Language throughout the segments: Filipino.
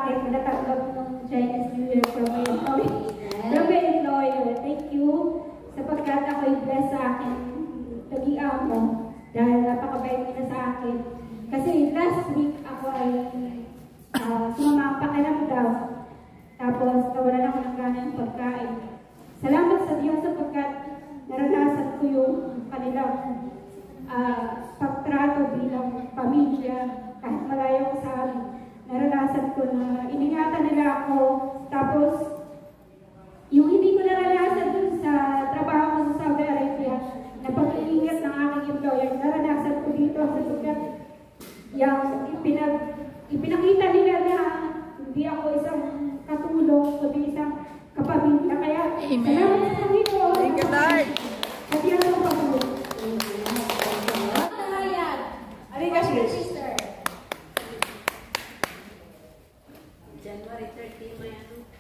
akin, natanggap ng Chinese New Year from my employer. Thank you sapagkat ako'y blessed sa akin naging amo dahil napakabait nila sa akin. Kasi last week ako ay sumama ang pakiramdam, tapos nawalan ako ng gana ng pagkain. Salamat sa Diyos sapagkat naranasan ko yung kanilang pagtrato bilang pamilya kahit malayo ko sa amin. Naranasan ko na iningatan nila ako, tapos yung hindi ko naranasan dun sa trabaho ko sa Saudi Arabia na pag-iingat ng aking employer, naranasan ko dito sapagkat yung ipinakita nila na hindi ako isang katulong, kundi isang kapamilya. Kaya, salamat sa Panginoon. Thank you, Lord. At yan ang pagulong. Sister. January 30, may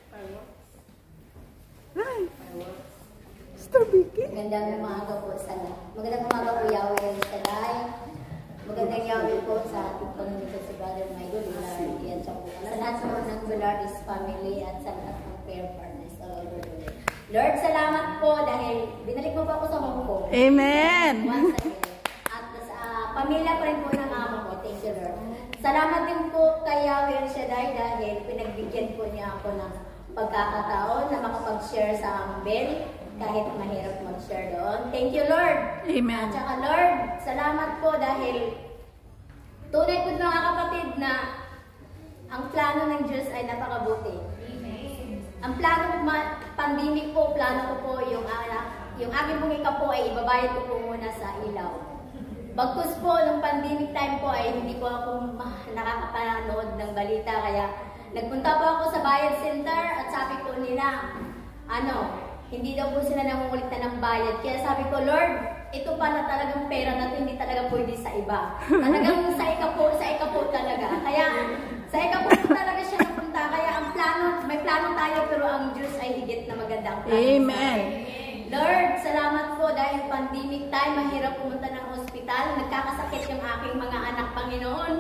fireworks. Hi. Sister Vicky. Magandang umaga po sa Magandang umaga po, Yahweh Shaddai. Magandang Yahweh po sa ating Panginoon sa Brother Michael Bullard at sa lahat sa mga ng Bullard's family at sa lahat ng prayer partners all over the world. Lord, salamat po dahil binalik mo po ako sa Hong Kong. Amen. Once again. At sa pamilya pa rin po ng amo ko. Thank you, Lord. Salamat din po kay Yahweh Shaddai dahil pinagbigyan po niya ako ng pagkakataon na makapag-share sa Ambel kahit mahirap mag-share doon. Thank you, Lord. Amen. At saka, Lord, salamat po dahil tunay po mga kapatid na ang plano ng Diyos ay napakabuti. Ang plano po, pandemic po, plano ko po yung aking pong ika po ay ibabayad ko po muna sa ilaw. Bagkus po, nung pandemic time po ay hindi po ako nakakapanood ng balita, kaya nagpunta po ako sa Bayad Center at sabi po nila, hindi daw po sila nangungulit na ng bayad. Kaya sabi ko, Lord, ito pala talagang pera na ito, hindi talaga pwede sa iba. Talagang sa ika po talaga. Kaya sa ika po talaga siya napunta. Kaya ang plano, may plano tayo, pero ang Diyos ay higit na maganda ang plano. Amen. Lord, salamat po dahil pandemic time, mahirap pumunta ng ospital. Nagkakasakit yung aking mga anak, Panginoon.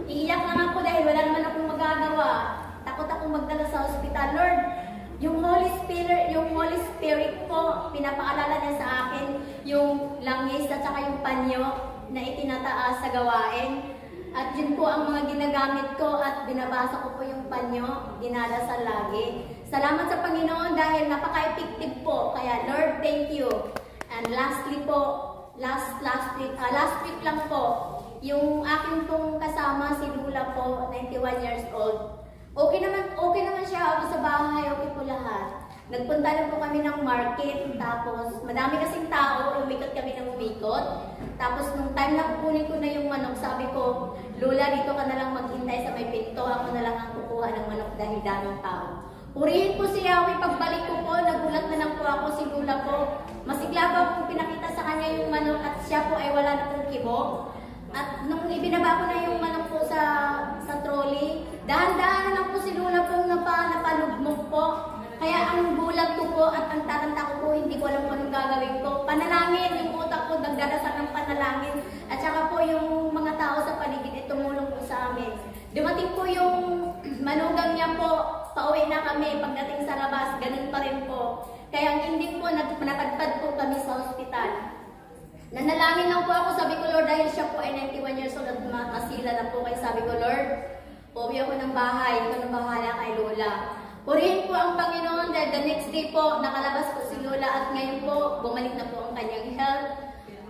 Iiyak na nga po dahil wala naman akong magagawa. Takot akong magdala sa ospital. Lord, yung Holy Spirit po, pinapaalala niya sa akin yung langis at saka yung panyo na itinataas sa gawain. At yun po ang mga ginagamit ko at binabasa ko po yung panyo, dinadasal lagi. Salamat sa Panginoon dahil napaka-effective po. Kaya Lord, thank you. And lastly po, last week lang po, yung aking pong kasama, si Lula po, 91 years old. Okay naman siya, ako sa bahay, okay po lahat. Nagpunta lang po kami ng market, tapos madami kasing tao, umikot kami ng umikot. Tapos nung time na kukunin ko na yung manok, sabi ko, Lula, dito ka na lang maghintay sa may pinto, ako na lang ang kukuha ng manok dahil daming tao. Purihin po si Yahweh, pagbalik ko po, nagulat na lang po ako, si Lula po. Masigla po akong pinakita sa kanya yung manok at siya po ay wala na pong kibo. At nung ibinaba ko na yung manok po sa trolley, dahan-dahan na lang po si Lula po napalugmok po. Kaya ang bulag ko po at ang tatanda ko po, hindi ko alam kung anong gagawin ko. Panalangin, yung utak ko, nagdarasal ng panalangin. At saka po yung mga tao sa paligid ay tumulong po sa amin. Dumating po yung manugang niya po, pauwi na kami. Pagdating sa labas, ganun pa rin po. Kaya ang ending po, natagpad po kami sa ospital. Nanalangin lang po ako, sabi ko, Lord, dahil siya po ay 91 years old at masila na po. Kaya sabi ko, Lord, pauwi ako ng bahay, ikaw na bahala kay Lola. Purihin po ang Panginoon dahil the next day po, nakalabas po si Lola at ngayon po, bumalik na po ang kanyang health.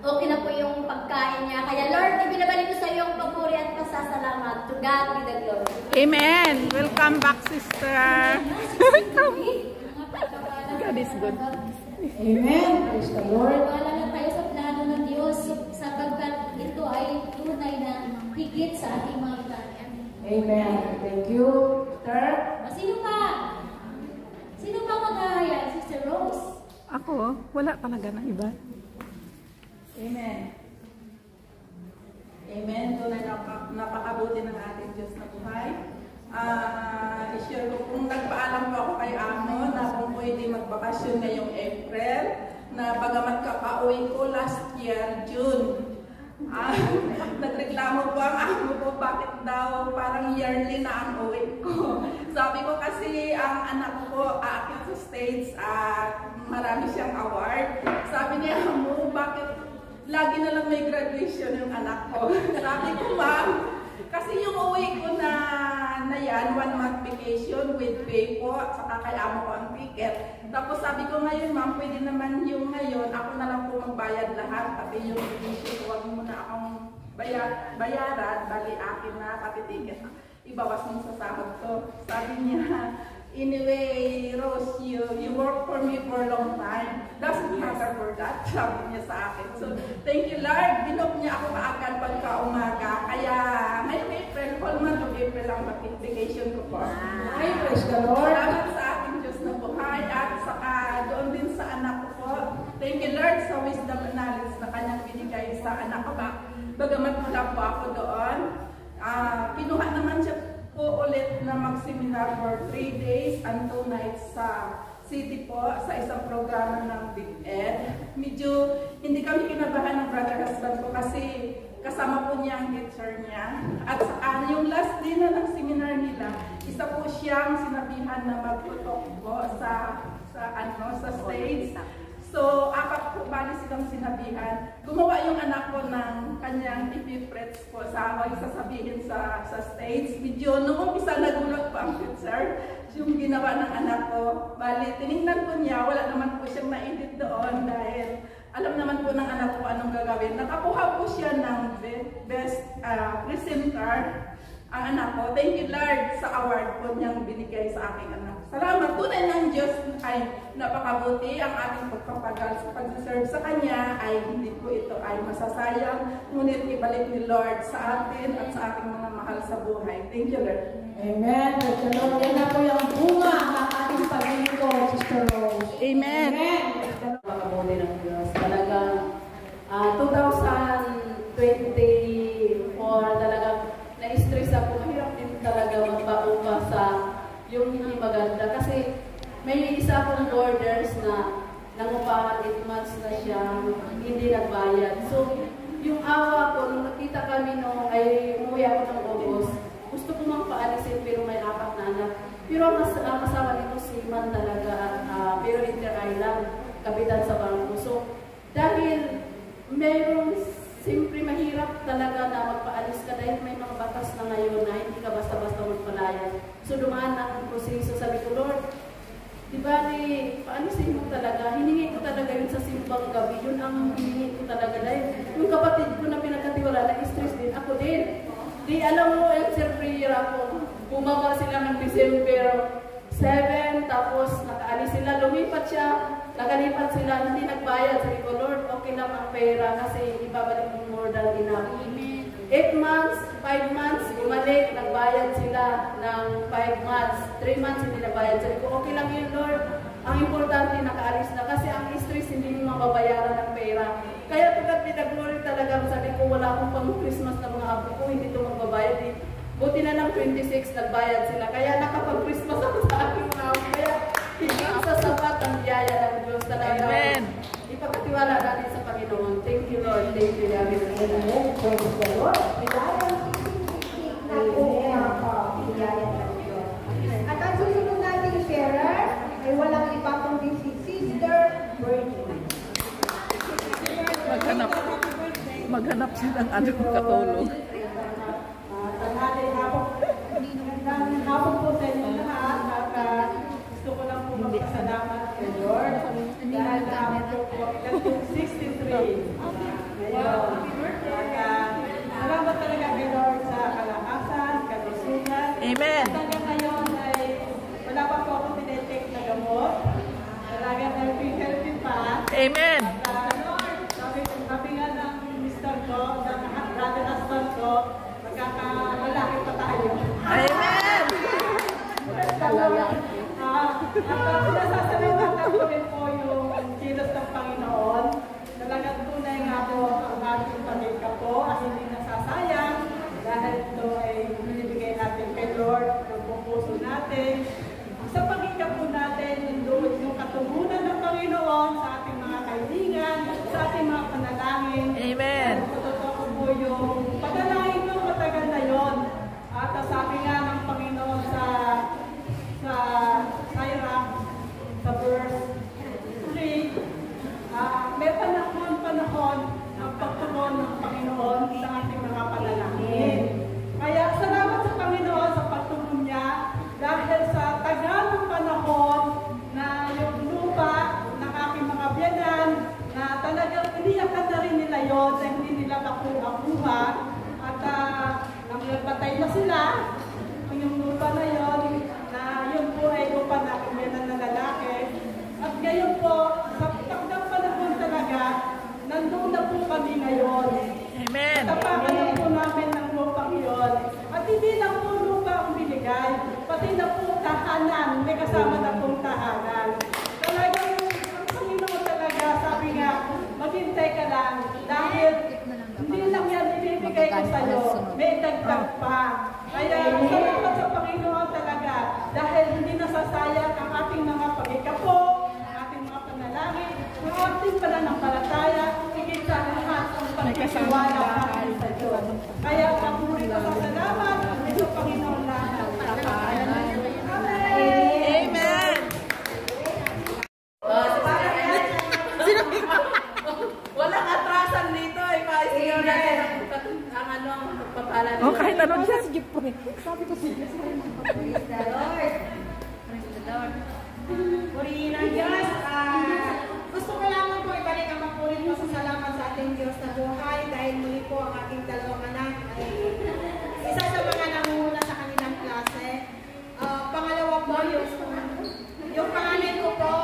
Okay na po yung pagkain niya. Kaya Lord, ibinabalik ko sa iyo ang papuri at pasasalamat. To God be the glory. Amen. Welcome back, sister. God is good. Amen. Praise the Lord. Wala na tayo sa plano ng Diyos sapagkat ito ay tunay na higit sa ating mga plano. Amen. Thank you, Sir. Sino pa maghahaya? Sister Rose? Ako, wala talaga na iba. Amen. Amen. Tunay napakabuti ng ating Diyos na buhay. I-share ko kung nagpaalam po ako kay Amo na kung pwede magbakasyon ngayong April na bagamat kakauwi ko last year, June. Nagreklamo po ang amo ko bakit daw parang yearly na ang uwi ko. grades at marami siyang award. Sabi niya, Amo, bakit lagi na lang may graduation yung anak ko? Sabi ko, ma'am, kasi yung uwi ko na yan, 1 month vacation with pay po, at saka kay amo ko ang ticket. Tapos sabi ko ngayon, ma'am, pwede naman yung ngayon, ako na lang po magbayad lahat, pati yung vacation, huwag mo na akong bayaran, bali akin na, pati ticket. Ibawas mo sa sahod ko. Sabi niya, anyway, Rose, you work for me for a long time. Doesn't matter for that, sabi niya sa akin. So, thank you, Lord. Binok niya ako kaagad pagka-umaga. Kaya, ngayong April, whole month of April ang vacation ko po. Ay, praise the Lord. Salamat sa ating Diyos na buhay at saka doon din sa anak ko po. Thank you, Lord, sa wisdom and knowledge na kanyang binigay sa anak ko. Bagamat wala po ako doon, kinuha naman siya po ulit na mag-seminar for 3 days and 2 nights sa city po, sa isang programa ng Big Ed. Medyo hindi kami kinabahan ng brother husband ko kasi kasama po niya ang teacher niya. At saka yung last day na ng seminar nila, isa po siyang sinabihan na mag-talk po sa stage. So, 4 po bali silang sinabihan. Gumawa yung anak ko ng kanyang epifrets po sa ako'y sasabihin sa stage. Medyo noong umpisa nagulat po ang teacher yung ginawa ng anak ko. Bali, tinignan ko niya, wala naman po siyang na-edit doon dahil alam naman po ng anak ko anong gagawin. Nakakuha po siya ng best presenter ang anak ko. Thank you, Lord, sa award po niyang binigay sa aking anak. Salamat. Tunay ng Diyos ay napakabuti. Ang ating pagpapagal sa pag-serve sa Kanya ay hindi po ito ay masasayang. Ngunit ibalik ni Lord sa atin at sa ating mga mahal sa buhay. Thank you, Lord. Amen. Praise the Lord. Yan na po yung bunga ng ating paglingkod, Sister Rose. Amen. Amen. Napakabuti ng Diyos. Talagang 2024 talagang na-stress ako. Mahirap din talaga magpaupa sa yung hindi maganda. Kasi may isa akong orders na nangupahan 8 months na siya, hindi nagbayad. So, yung awa ko, nung nakita kami nung ay umuwi ako ng August, gusto ko mang paalisin pero may 4 na anak. Pero ang asawa nito si Man talaga, pero inter-island, kapitan sa bangko. So, dahil mayroong siyempre mahirap talaga na magpaalis ka dahil may mga batas na ngayon na hindi ka basta-basta magpalaya. So dumaan ang proseso. Sabi ko, Lord, di ba paalisin mo talaga? Hiningi ko talaga yun sa simbang gabi. Yun ang hiningi ko talaga dahil yung kapatid ko na pinagkatiwala na stress din. Ako din. Di alam mo, answer prayer ako. Bumaba sila ng December 7, tapos nakaalis sila. Lumipat siya. Nakalipat sila, hindi nagbayad. Sabi ko, Lord, okay lang ang pera kasi ibabalik mo more than enough. 8 months, 5 months, bumalik, nagbayad sila ng 5 months. 3 months, hindi nagbayad. Sabi ko, okay lang yun, Lord. Ang importante, nakaalis na. Kasi ang stress, hindi mo mababayaran ng pera. Kaya pagkat pinag-glory talaga, sabi ko, wala akong pang-Christmas na mga apo ko, hindi ito magbabayad. Buti na lang 26, nagbayad sila. Kaya nakapag-Christmas ako sa aking mga apo. Kaya, hindi sa sapat ang biyaya ng Diyos talaga. Amen. Ipagkatiwala natin sa Panginoon. Thank you, Lord. Thank you, Yahweh. Amen. Praise the Lord. At ang susunod nating sharer ay walang iba kundi si Sister Virgin. Maghanap silang katulog. Magandang hapon po sa inyo lahat at gusto ko lang po magpasalamat kay Lord dahil naabot po ilang 63. Ngayon, salamat talaga kay Lord sa kalakasan, kalusugan. Amen. At hanggang ngayon ay wala pa po ako tinetake na gamot. Talagang healthy pa. Amen. Sabi nga ng mister ko, ng brother husband ko, magkakalalaki pa tayo. Amen. Nasasalamatan ko rin po yung kilos ng Panginoon. Talagang tunay nga po ang ating pamilya po at hindi nasasayang dahil ito ay binibigay natin kay Lord, yung puso natin. Sa pamilya po natin, yung katugunan ng Panginoon sa ating mga kaibigan, sa ating mga panalangin. Amen. Totoo po yung panalangin ko matagal na yon. At sabi nga ng Panginoon sa Sirach, sa verse magtiwala kami sa Diyos. Kaya papuri ko sa salamat ito Panginoon lahat. Amen. Walang atrasan dito eh. Kasi yun natin ang ano, ang pagpapala. Oh, kahit ano dyan. Praise the Lord. Praise the Lord. Purihin ang Diyos. Gusto ko lamang po ibalik ang mapulit po sa salamat sa ating Diyos na buhay dahil muli po ang aking dalawang anak ay isa sa mga nangunguna sa kanilang klase. Pangalawa po, yung panganay ko po,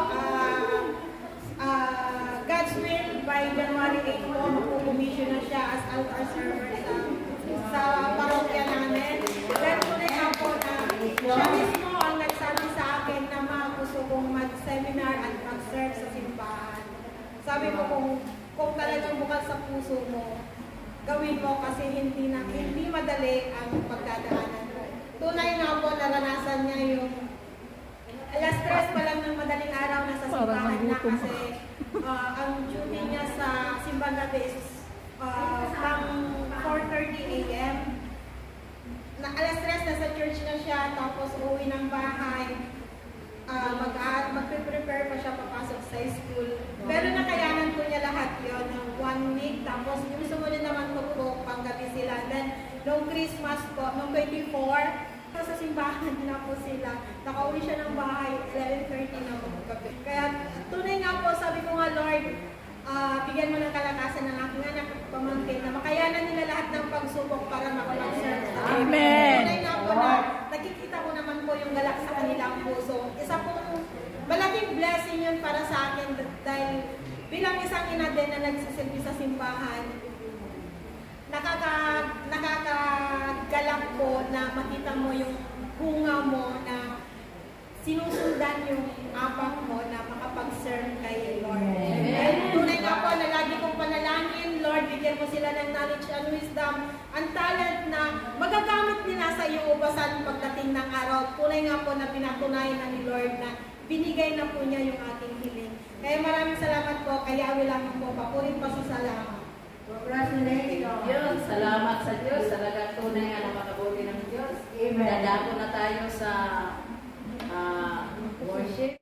God's will, by January 8 po, mapupumisyon na siya as altar server sa parokya namin. Then tunay nga po na siya mismo ang nagsabi sa akin na gusto kong mag-seminar at mag-serve sa simbahan. Sabi ko kung talagang bukas sa puso mo, gawin mo kasi hindi madali ang pagdadaanan mo. Tunay nga po, naranasan niya yung alas 3 pa lang ng madaling araw na sa simbahan na kasi ang duty niya sa simbahan gabi is from 4:30 a.m. Na alas 3 na sa church na siya, tapos uwi ng bahay, magpe-prepare pa siya papasok sa school. Pero nakayanan po niya lahat yon ng 1 week, tapos yung sumunod naman po panggabi sila. Then, noong Christmas po, noong 24, sa simbahan na po sila. Nakauwi siya ng bahay, 11:30 na magagabi. Kaya tunay nga po, sabi ko nga, Lord, bigyan mo ng kalakasan ng aking anak at pamangkin na makayanan nila lahat ng pagsubok para makapag-serve. Amen. Tunay nga po na nakikita ko naman po yung galak sa kanilang puso. Isa pong malaking blessing yun para sa akin dahil bilang isang ina din na nagsisilbi sa simbahan, nakakagalak po na makita mo yung bunga mo na sinusundan yung apak mo na makapag-serve kay Lord. Amen. Tunay nga po na lagi kong panalangin, Lord, bigyan mo sila ng knowledge and wisdom, ang talent na magagamit nila sa iyong ubasan pagdating ng araw. Tunay nga po na pinatunayan na ni Lord na binigay na po niya yung ating hiling. Kaya maraming salamat po, kaya lamang po, papulit pa sa salamat. Diyos, salamat sa Diyos. Talagang tunay nga napakabuti ng Diyos. Dadako na tayo sa worship.